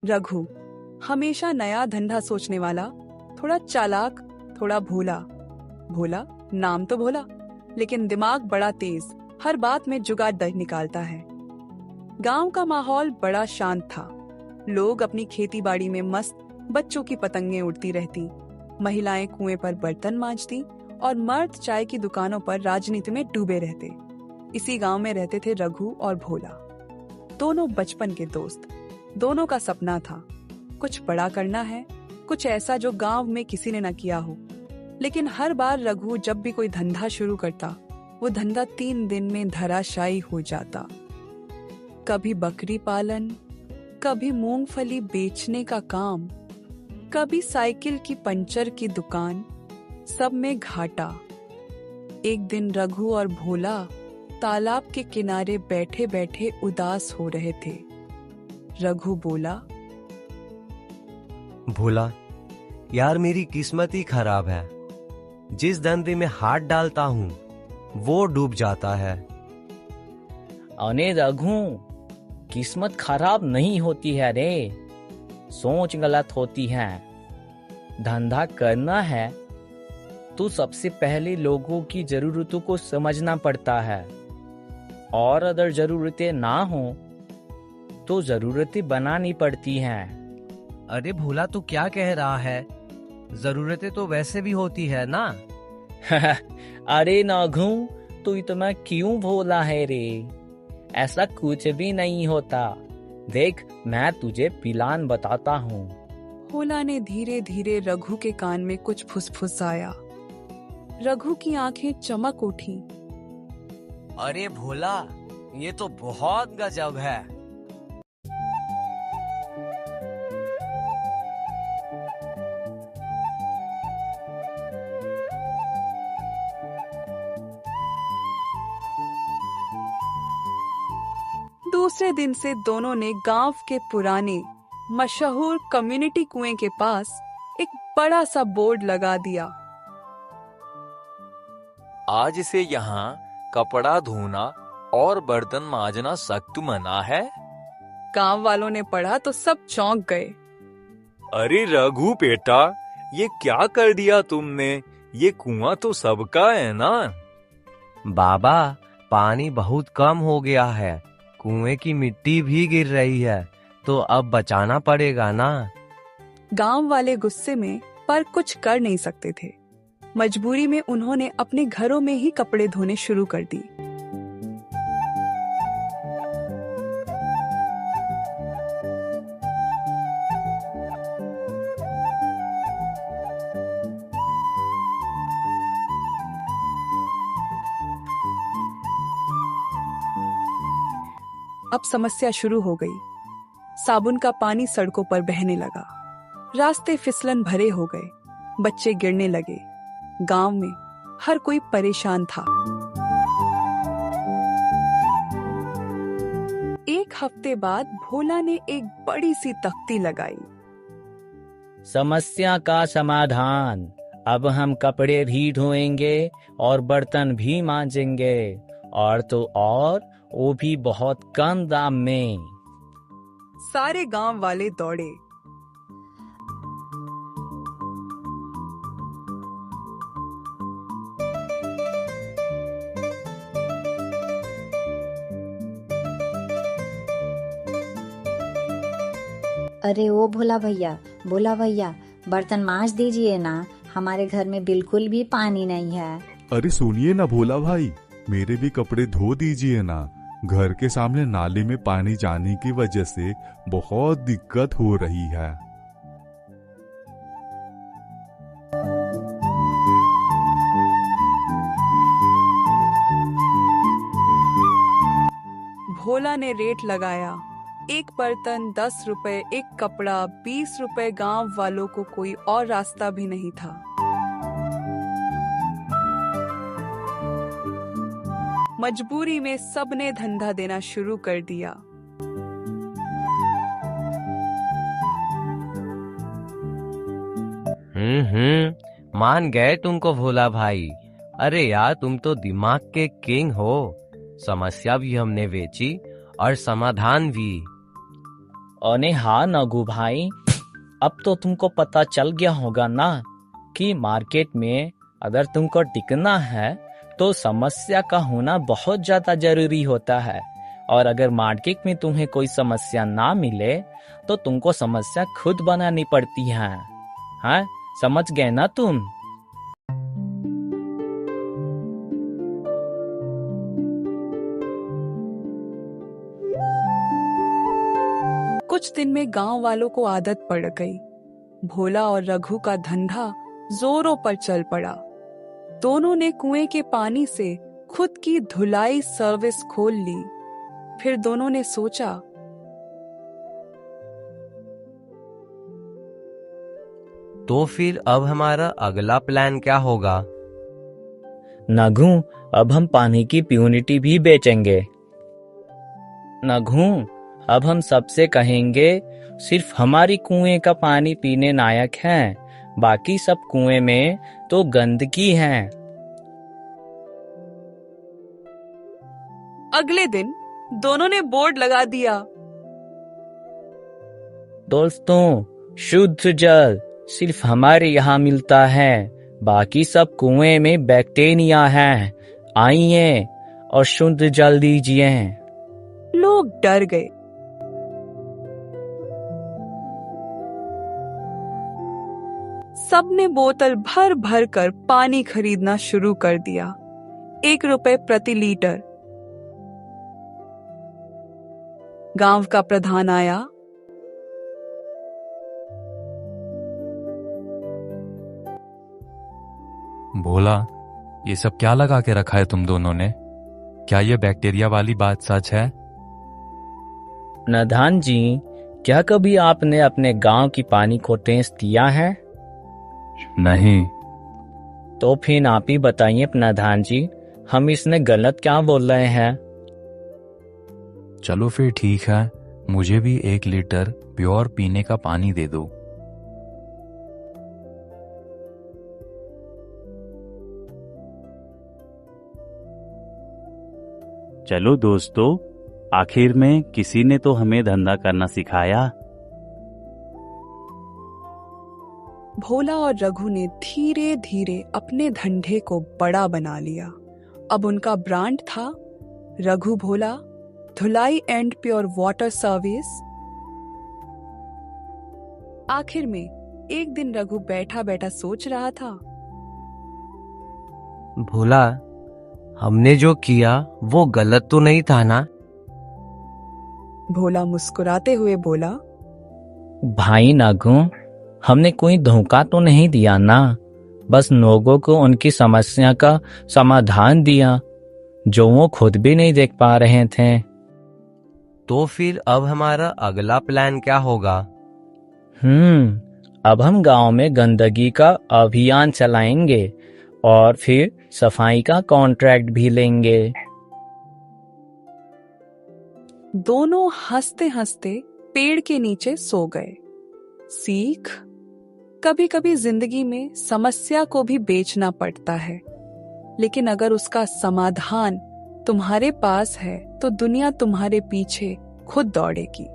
रघु हमेशा नया धंधा सोचने वाला, थोड़ा चालाक, थोड़ा भोला। भोला, नाम तो भोला, लेकिन दिमाग बड़ा तेज, हर बात में जुगाड़ निकालता है। गांव का माहौल बड़ा शांत था। लोग अपनी खेती बाड़ी में मस्त, बच्चों की पतंगें उड़ती रहती, महिलाएं कुएं पर बर्तन मांजती और मर्द चाय की दुकानों पर राजनीति में डूबे रहते। इसी गांव में रहते थे रघु और भोला, दोनों बचपन के दोस्त। दोनों का सपना था कुछ बड़ा करना है, कुछ ऐसा जो गांव में किसी ने न किया हो। लेकिन हर बार रघु जब भी कोई धंधा शुरू करता, वो धंधा 3 दिन में धराशायी हो जाता। कभी बकरी पालन, कभी मूंगफली बेचने का काम, कभी साइकिल की पंचर की दुकान, सब में घाटा। एक दिन रघु और भोला तालाब के किनारे बैठे बैठे उदास हो रहे थे। रघु बोला, भोला, यार मेरी किस्मत ही खराब है। जिस धंधे में हाथ डालता हूँ वो डूब जाता है। अरे रघु, किस्मत खराब नहीं होती है रे, सोच गलत होती है। धंधा करना है तो सबसे पहले लोगों की जरूरतों को समझना पड़ता है, और अगर जरूरतें ना हो तो जरूरतें बनानी पड़ती हैं। अरे भोला, तू क्या कह रहा है? जरूरतें तो वैसे भी होती है ना। अरे नाघू, तू इतना क्यों भोला है रे? ऐसा कुछ भी नहीं होता। देख, मैं तुझे प्लान बताता हूँ। भोला ने धीरे धीरे रघु के कान में कुछ फुसफुसाया। रघु की आंखें चमक उठी। अरे भोला, ये तो बहुत गजब है। दूसरे दिन से दोनों ने गांव के पुराने मशहूर कम्युनिटी कुएं के पास एक बड़ा सा बोर्ड लगा दिया। आज से यहाँ कपड़ा धोना और बर्तन मांजना सख्त मना है। गांव वालों ने पढ़ा तो सब चौंक गए। अरे रघु बेटा, ये क्या कर दिया तुमने? ये कुआं तो सबका है ना। बाबा, पानी बहुत कम हो गया है, कुएं की मिट्टी भी गिर रही है, तो अब बचाना पड़ेगा ना। गांव वाले गुस्से में पर कुछ कर नहीं सकते थे। मजबूरी में उन्होंने अपने घरों में ही कपड़े धोने शुरू कर दी। अब समस्या शुरू हो गई। साबुन का पानी सड़कों पर बहने लगा, रास्ते फिसलन भरे हो गए, बच्चे गिरने लगे। गांव में हर कोई परेशान था। एक हफ्ते बाद भोला ने एक बड़ी सी तख्ती लगाई। समस्या का समाधान, अब हम कपड़े भी धोएंगे और बर्तन भी मांजेंगे, और तो और वो भी बहुत कम दाम में। सारे गांव वाले दौड़े। अरे ओ भोला भैया, बर्तन मांज दीजिए ना, हमारे घर में बिल्कुल भी पानी नहीं है। अरे सुनिए ना भोला भाई, मेरे भी कपड़े धो दीजिए ना। घर के सामने नाले में पानी जाने की वजह से बहुत दिक्कत हो रही है। भोला ने रेट लगाया। एक बर्तन 10 रुपए, एक कपड़ा 20 रुपए। गांव वालों को कोई और रास्ता भी नहीं था। मजबूरी में सबने धंधा देना शुरू कर दिया। मान गए तुमको भोला भाई। अरे यार, तुम तो दिमाग के किंग हो। समस्या भी हमने बेची और समाधान भी। अरे हाँ नगु भाई, अब तो तुमको पता चल गया होगा ना कि मार्केट में अगर तुमको टिकना है तो समस्या का होना बहुत ज्यादा जरूरी होता है, और अगर मार्केट में तुम्हें कोई समस्या ना मिले तो तुमको समस्या खुद बनानी पड़ती है। हाँ, समझ गए ना तुम? कुछ दिन में गांव वालों को आदत पड़ गई। भोला और रघु का धंधा जोरों पर चल पड़ा। दोनों ने कुएं के पानी से खुद की धुलाई सर्विस खोल ली। फिर दोनों ने सोचा, तो फिर अब हमारा अगला प्लान क्या होगा? नगु, अब हम पानी की प्यूरिटी भी बेचेंगे। नगु, अब हम सबसे कहेंगे सिर्फ हमारी कुएं का पानी पीने लायक है, बाकी सब कुएं में तो गंदगी है। अगले दिन दोनों ने बोर्ड लगा दिया, दोस्तों, शुद्ध जल सिर्फ हमारे यहाँ मिलता है, बाकी सब कुएं में बैक्टीरिया है, आइए और शुद्ध जल दीजिए। लोग डर गए। सबने बोतल भर भर कर पानी खरीदना शुरू कर दिया, 1 रुपए प्रति लीटर। गांव का प्रधान आया, भोला, ये सब क्या लगा के रखा है तुम दोनों ने? क्या ये बैक्टीरिया वाली बात सच है? प्रधान जी, क्या कभी आपने अपने गांव की पानी को टेस्ट दिया है? नहीं। तो फिर आप ही बताइए प्रधान जी, हम इसने गलत क्या बोल रहे हैं? चलो फिर ठीक है, मुझे भी 1 लीटर प्योर पीने का पानी दे दो। चलो दोस्तों, आखिर में किसी ने तो हमें धंधा करना सिखाया। भोला और रघु ने धीरे धीरे अपने धंधे को बड़ा बना लिया। अब उनका ब्रांड था रघु भोला धुलाई एंड प्योर वाटर सर्विस। आखिर में एक दिन रघु बैठा बैठा सोच रहा था, भोला, हमने जो किया वो गलत तो नहीं था ना? भोला मुस्कुराते हुए बोला, भाई नागू, हमने कोई धोखा तो नहीं दिया ना, बस लोगों को उनकी समस्या का समाधान दिया जो वो खुद भी नहीं देख पा रहे थे। तो फिर अब हमारा अगला प्लान क्या होगा? अब हम गांव में गंदगी का अभियान चलाएंगे और फिर सफाई का कॉन्ट्रैक्ट भी लेंगे। दोनों हंसते हंसते पेड़ के नीचे सो गए। सीख, कभी कभी जिंदगी में समस्या को भी बेचना पड़ता है, लेकिन अगर उसका समाधान तुम्हारे पास है तो दुनिया तुम्हारे पीछे खुद दौड़ेगी।